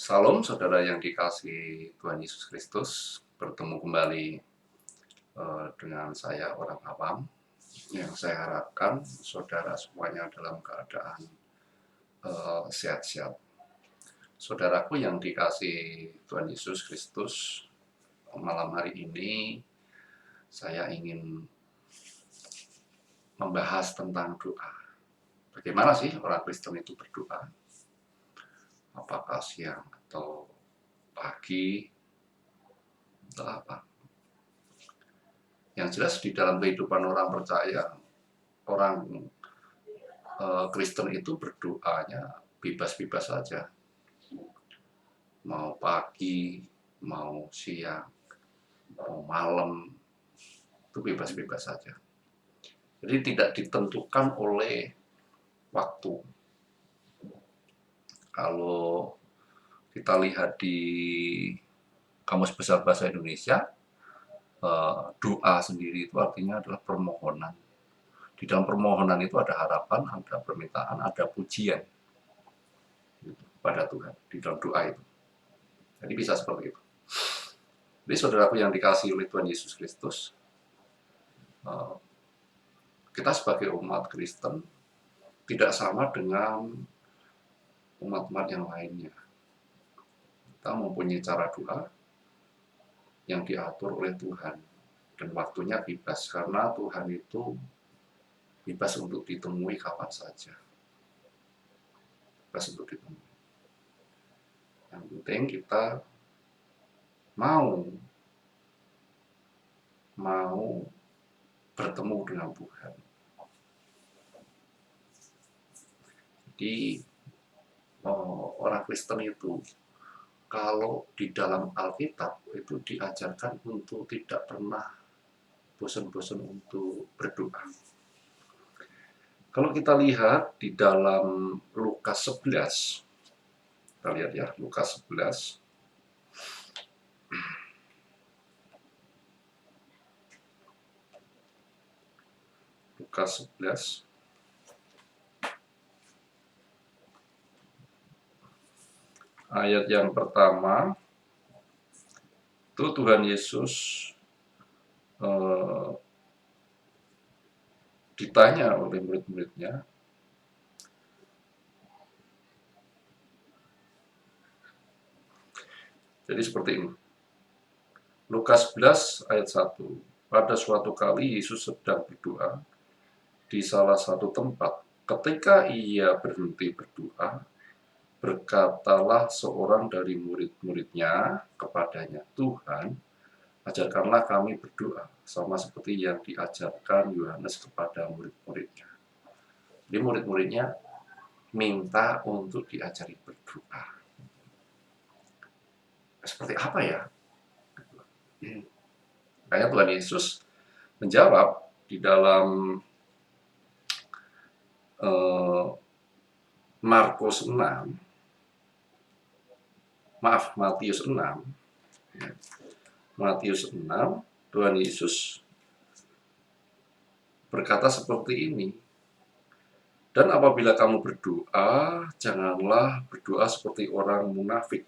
Salam saudara yang dikasihi Tuhan Yesus Kristus, bertemu kembali dengan saya orang awam yang saya harapkan saudara semuanya dalam keadaan sehat-sehat. Saudaraku yang dikasihi Tuhan Yesus Kristus, malam hari ini saya ingin membahas tentang doa. Bagaimana sih orang Kristen itu berdoa? Apakah siang atau pagi atau apa? Yang jelas di dalam kehidupan orang percaya, orang Kristen itu berdoanya bebas-bebas saja. Mau pagi, mau siang, mau malam, itu bebas-bebas saja. Jadi tidak ditentukan oleh waktu. Kalau kita lihat di Kamus Besar Bahasa Indonesia, doa sendiri itu artinya adalah permohonan. Di dalam permohonan itu ada harapan, ada permintaan, ada pujian pada Tuhan di dalam doa itu. Jadi bisa seperti itu. Jadi saudaraku yang dikasihi oleh Tuhan Yesus Kristus, kita sebagai umat Kristen tidak sama dengan umat-umat yang lainnya. Kita mempunyai cara doa yang diatur oleh Tuhan dan waktunya bebas karena Tuhan itu bebas untuk ditemui kapan saja. Bebas untuk ditemui. Yang penting kita mau bertemu dengan Tuhan. Jadi orang Kristen itu kalau di dalam Alkitab itu diajarkan untuk tidak pernah bosan-bosan untuk berdoa. Kalau kita lihat di dalam Lukas 11, kita lihat ya, Lukas 11. Lukas 11 ayat yang pertama itu Tuhan Yesus ditanya oleh murid-muridnya, jadi seperti ini. Lukas 11 ayat 1. Pada suatu kali Yesus sedang berdoa di salah satu tempat. Ketika ia berhenti berdoa, berkatalah seorang dari murid-muridnya kepadanya, Tuhan, ajarkanlah kami berdoa, sama seperti yang diajarkan Yohanes kepada murid-muridnya. Jadi murid-muridnya minta untuk diajari berdoa. Seperti apa ya? Makanya Tuhan Yesus menjawab di dalam Matius 6, Matius 6, Tuhan Yesus berkata seperti ini, dan apabila kamu berdoa, janganlah berdoa seperti orang munafik.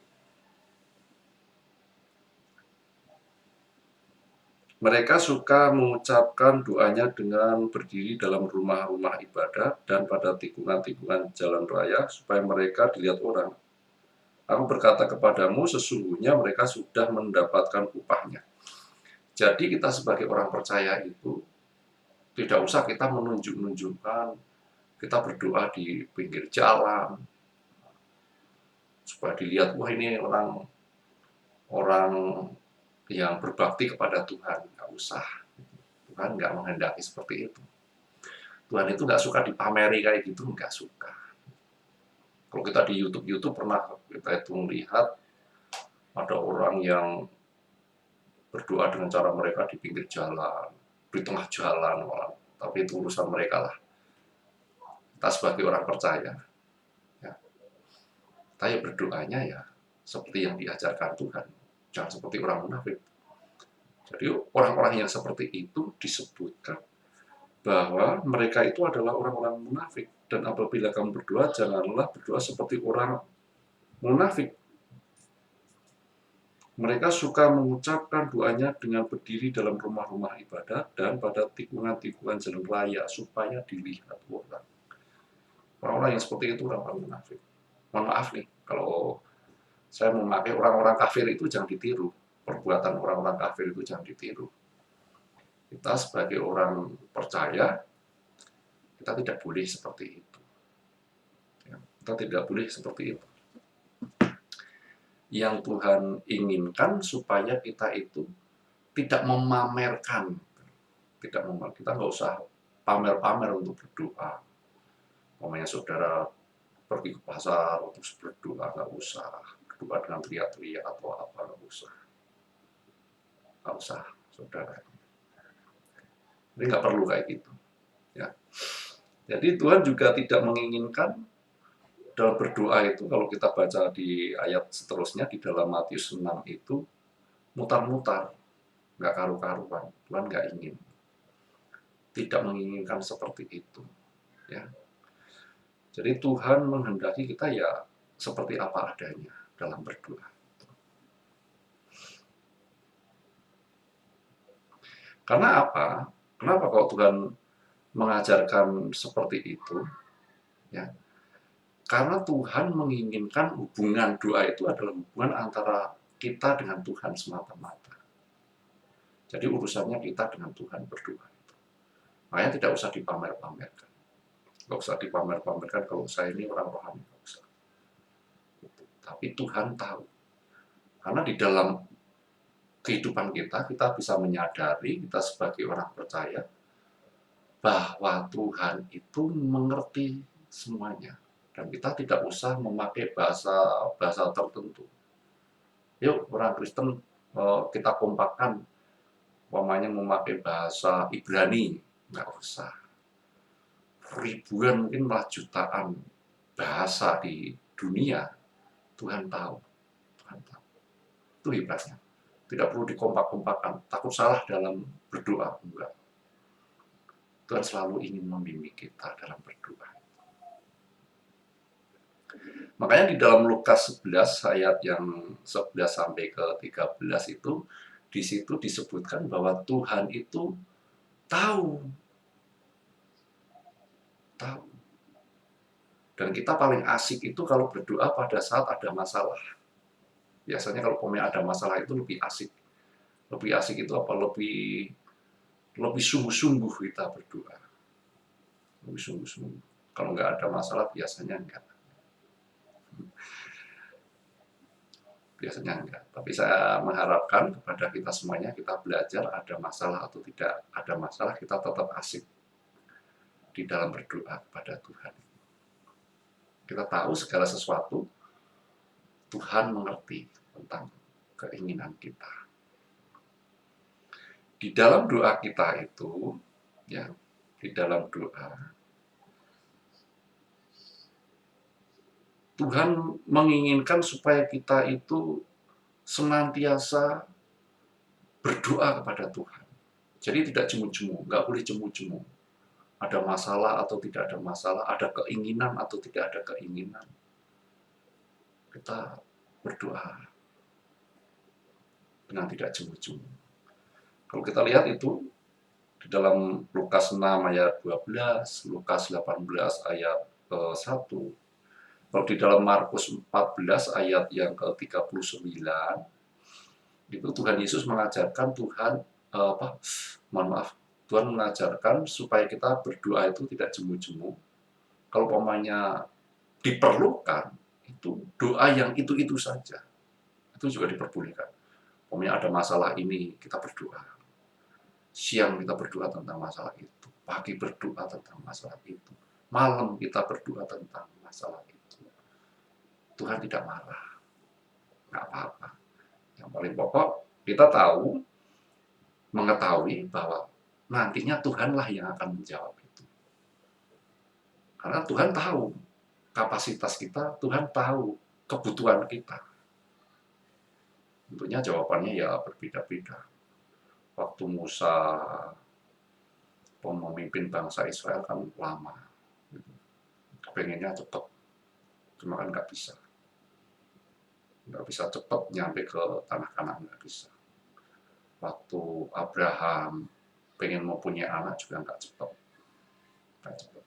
Mereka suka mengucapkan doanya dengan berdiri dalam rumah-rumah ibadat dan pada tikungan-tikungan jalan raya supaya mereka dilihat orang. Aku berkata kepadamu, sesungguhnya mereka sudah mendapatkan upahnya. Jadi kita sebagai orang percaya itu tidak usah kita menunjuk-nunjukkan, kita berdoa di pinggir jalan supaya dilihat, wah ini orang yang berbakti kepada Tuhan. Nggak usah. Tuhan nggak menghendaki seperti itu. Tuhan itu nggak suka dipameri kayak gitu, nggak suka. Kalau kita di YouTube pernah kita itu melihat ada orang yang berdoa dengan cara mereka di pinggir jalan, di tengah jalan, tapi itu urusan mereka lah. Kita sebagai orang percaya, ya, kita ya berdoanya ya seperti yang diajarkan Tuhan, jangan seperti orang munafik. Jadi orang-orang yang seperti itu disebutkan bahwa mereka itu adalah orang-orang munafik. Dan apabila kamu berdoa, janganlah berdoa seperti orang munafik. Mereka suka mengucapkan doanya dengan berdiri dalam rumah-rumah ibadat dan pada tikungan-tikungan jalan raya supaya dilihat orang. Orang-orang yang seperti itu orang-orang munafik. Mohon maaf nih, kalau saya memakai orang-orang kafir itu jangan ditiru. Perbuatan orang-orang kafir itu jangan ditiru. Kita sebagai orang percaya, kita tidak boleh seperti itu. Kita tidak boleh seperti itu. Yang Tuhan inginkan supaya kita itu tidak memamerkan. Tidak memamerkan. Kita nggak usah pamer-pamer untuk berdoa. Pokoknya saudara pergi ke pasar untuk berdoa, nggak usah. Berdoa dengan teriak-teriak atau apa, nggak usah. Nggak usah, saudara. Jadi nggak perlu kayak gitu. Ya. Jadi Tuhan juga tidak menginginkan dalam berdoa itu, kalau kita baca di ayat seterusnya di dalam Matius 6 itu, mutar-mutar, nggak karu-karuan. Tuhan nggak ingin. Tidak menginginkan seperti itu. Ya. Jadi Tuhan menghendaki kita ya seperti apa adanya dalam berdoa. Karena apa? Kenapa kalau Tuhan mengajarkan seperti itu? Ya, karena Tuhan menginginkan hubungan doa itu adalah hubungan antara kita dengan Tuhan semata-mata. Jadi urusannya kita dengan Tuhan berdoa. Makanya tidak usah dipamer-pamerkan. Nggak usah dipamer-pamerkan kalau saya ini orang rohani. Nggak usah. Tapi Tuhan tahu. Karena di dalam kehidupan kita, kita bisa menyadari, kita sebagai orang percaya, bahwa Tuhan itu mengerti semuanya. Dan kita tidak usah memakai bahasa tertentu. Yuk, orang Kristen kita kompakkan, umpamanya memakai bahasa Ibrani, nggak usah. Ribuan, mungkin malah jutaan bahasa di dunia, Tuhan tahu. Tuhan tahu. Itu hebatnya. Tidak perlu dikompak-kompakkan, takut salah dalam berdoa, enggak. Tuhan selalu ingin membimbing kita dalam berdoa. Makanya di dalam Lukas 11 ayat yang 11 sampai ke 13 itu, di situ disebutkan bahwa Tuhan itu tahu. Tahu. Dan kita paling asik itu kalau berdoa pada saat ada masalah. Biasanya kalau ada masalah itu lebih asik. Lebih asik itu apa? Lebih sungguh-sungguh kita berdoa. Lebih sungguh-sungguh. Kalau nggak ada masalah biasanya enggak. Biasanya enggak. Tapi saya mengharapkan kepada kita semuanya, kita belajar ada masalah atau tidak ada masalah, kita tetap asik di dalam berdoa kepada Tuhan. Kita tahu segala sesuatu, Tuhan mengerti tentang keinginan kita. Di dalam doa kita itu, ya, di dalam doa, Tuhan menginginkan supaya kita itu senantiasa berdoa kepada Tuhan. Jadi tidak jemu-jemu, nggak boleh jemu-jemu. Ada masalah atau tidak ada masalah, ada keinginan atau tidak ada keinginan. Kita berdoa dengan tidak jemu-jemu. Kalau kita lihat itu di dalam Lukas 6 ayat 12, Lukas 18 ayat 1, kalau di dalam Markus 14 ayat yang ke-39, itu Tuhan Yesus mengajarkan Tuhan mengajarkan supaya kita berdoa itu tidak jemu-jemu. Kalau umpamanya diperlukan, itu doa yang itu-itu saja. Itu juga diperbolehkan. Umpamanya ada masalah ini, kita berdoa. Siang kita berdoa tentang masalah itu. Pagi berdoa tentang masalah itu. Malam kita berdoa tentang masalah itu. Tuhan tidak marah. Nggak apa-apa. Yang paling pokok, kita mengetahui bahwa nantinya Tuhanlah yang akan menjawab itu. Karena Tuhan tahu kapasitas kita, Tuhan tahu kebutuhan kita. Tentunya jawabannya ya berbeda-beda. Waktu Musa memimpin bangsa Israel kan lama. Pengennya cepat, cuma kan nggak bisa. nggak bisa cepat nyampe ke tanah Kanaan, nggak bisa. Waktu Abraham pengen mempunyai anak juga nggak cepat, nggak cepat.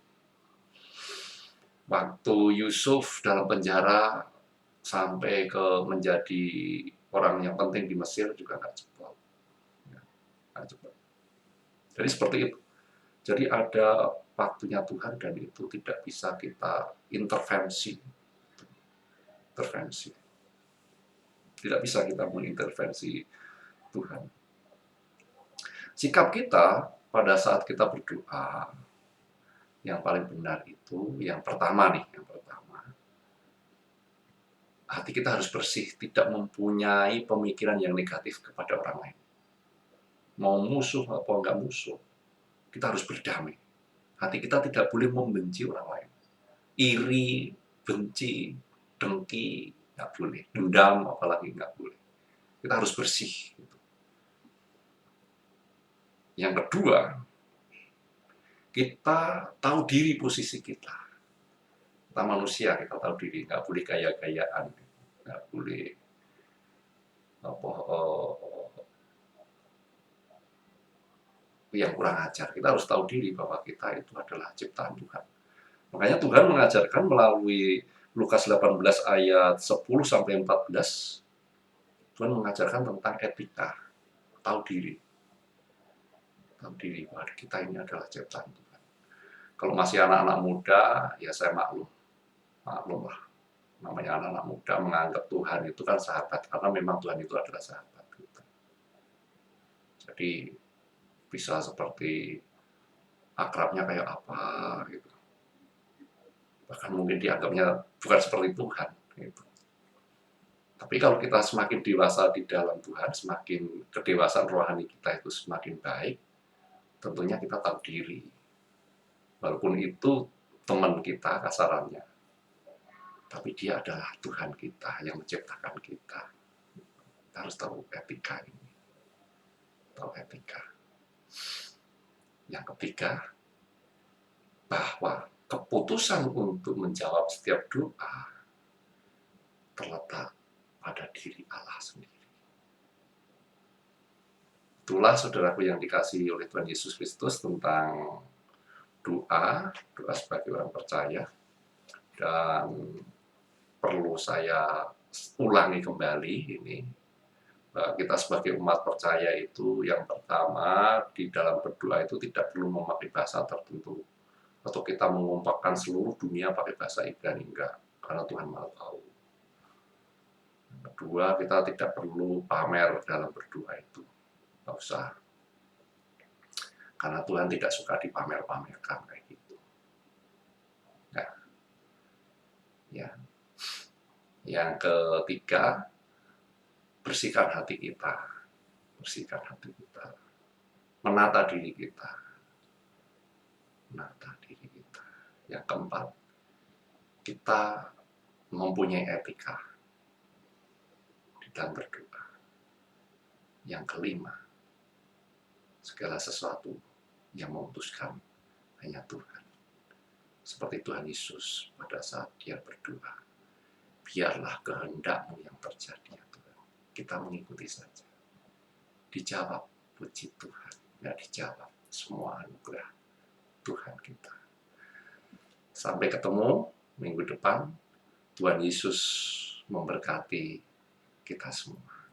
Waktu Yusuf dalam penjara sampai ke menjadi orang yang penting di Mesir juga nggak cepat, nggak cepat. Jadi seperti itu. Jadi ada waktunya Tuhan dan itu tidak bisa kita intervensi. Intervensi. Tidak bisa kita mengintervensi Tuhan. Sikap kita pada saat kita berdoa, yang paling benar itu, yang pertama nih, yang pertama, hati kita harus bersih, tidak mempunyai pemikiran yang negatif kepada orang lain. Mau musuh atau enggak musuh, kita harus berdamai. Hati kita tidak boleh membenci orang lain. Iri, benci, dengki, nggak boleh. Dendam, apalagi nggak boleh. Kita harus bersih. Yang kedua, kita tahu diri posisi kita. Kita manusia, kita tahu diri. Nggak boleh gaya-gayaan. Nggak boleh yang kurang ajar. Kita harus tahu diri bahwa kita itu adalah ciptaan Tuhan. Makanya Tuhan mengajarkan melalui Lukas 18 ayat 10 sampai 14, Tuhan mengajarkan tentang etika, tahu diri. Tahu diri bahwa kita ini adalah ciptaan Tuhan. Kalau masih anak-anak muda, ya saya maklum lah. Namanya anak-anak muda menganggap Tuhan itu kan sahabat, karena memang Tuhan itu adalah sahabat kita. Jadi bisa seperti akrabnya kayak apa gitu. Bahkan mungkin dianggapnya bukan seperti Tuhan gitu. Tapi kalau kita semakin dewasa di dalam Tuhan, semakin kedewasaan rohani kita itu semakin baik, tentunya kita tahu diri. Walaupun itu teman kita kasarannya, tapi dia adalah Tuhan kita yang menciptakan kita. Kita harus tahu etika ini. Tahu etika. Yang ketiga, bahwa keputusan untuk menjawab setiap doa terletak pada diri Allah sendiri. Itulah saudaraku yang dikasihi oleh Tuhan Yesus Kristus tentang doa sebagai orang percaya. Dan perlu saya ulangi kembali ini, kita sebagai umat percaya itu yang pertama di dalam berdoa itu tidak perlu memakai bahasa tertentu atau kita mengumpulkan seluruh dunia pakai bahasa Ibrani, enggak, karena Tuhan Maha tahu. Kedua, kita tidak perlu pamer dalam berdoa itu, nggak usah, karena Tuhan tidak suka dipamer-pamerkan kayak gitu. Nah, ya. Yang ketiga, bersihkan hati kita, bersihkan hati kita, menata diri kita, menata diri kita. Yang keempat, kita mempunyai etika di dalam berdoa. Yang kelima, segala sesuatu yang memutuskan hanya Tuhan. Seperti Tuhan Yesus pada saat dia berdoa, biarlah kehendak-Mu yang terjadi ya Tuhan. Kita mengikuti saja. Dijawab, puji Tuhan. Nggak dijawab, semua anugerah Tuhan kita. Sampai ketemu minggu depan. Tuhan Yesus memberkati kita semua.